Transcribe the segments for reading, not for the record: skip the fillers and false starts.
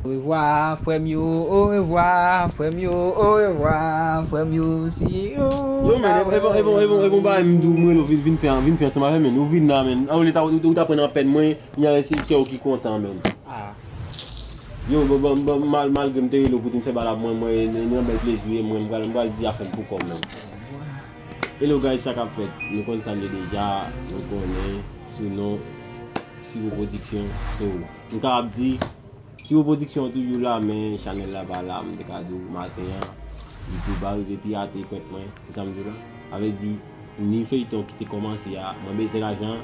revoir, frère mio, au revoir, frère mio, au revoir, frère mio, si yo. Yo men, e bon ba mdou mwen vin fè sa ma fè men, ou vin nan men. A ou ta pren an pen mwen, mwen a ese kè ou ki kontan men. Ah. Yo, mal gen mte lo pou te fè bala mwen nan bel plezye mwen mwen di a fèm pou kom men. Hello guys, sa kap fet, nou kon sa mye deja, nou konen, sou non, Siro Production. So, nou ka ap di, Siro Production toujou la men, chanel la bala, mde kadou, maten yan, YouTube arrive pi ate kwent mwen, samdou la. Ave di, ni feuilleton ki te komanse ya, mwen beze l'ajan,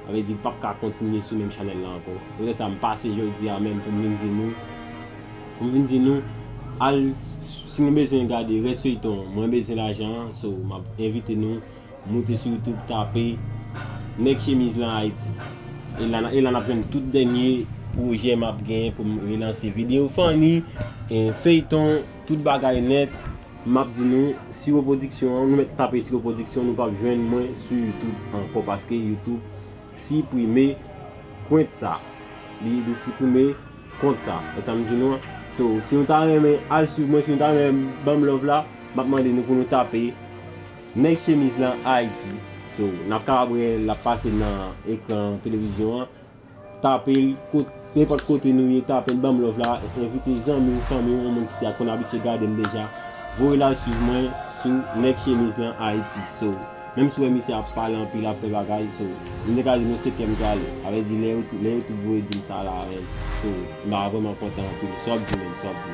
ave di, pak ka kontinye sou men chanel la anko. Ode sa mpase jodi ya men pou mwen di nou, al, si mwen beze gade, res feuilleton, mwen beze l'ajan, so, mwen invite nou, monte sur YouTube, tape, Nek Chemise lan Haiti. E lan ap jen tout denye proje map gen pou relanse video fani, feuilleton, tout bagay net, map di nou, Siro Production, nou met tape Siro Production, nou pa jwen mwen sur YouTube anko, paske YouTube supprime kont sa. Li supprime kont sa. E sa mdi nou, so, si nou ta reme al suiv mwen, si nou ta reme Bam Love la, map mande nou pou nou tape Nek Chemise lan Haiti. So, nap kabre la pase nan ekran televizyon, tape n'importe kote nou ye tape Bam Love la, invite zanmi ou fami ou moun ki te akon abitye gade m deja, vou la suiv mwen sou Nek Chemise lan Haiti. So, même si emisyon a parlé en pile a fait bagay, so, mwen ka di nou se kem gale, ave di le ou tout vou e di sa la ren. So, m'a vraiment content en pile. Sop di men, sop di.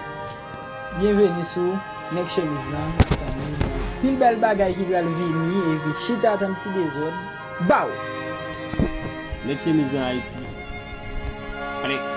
Bienvenue sur Nek Chemise lan. Pile bel bagay ki pral vini, et puis chita tan ti des autres. Bow! Nek Chemise lan Haiti. Allez.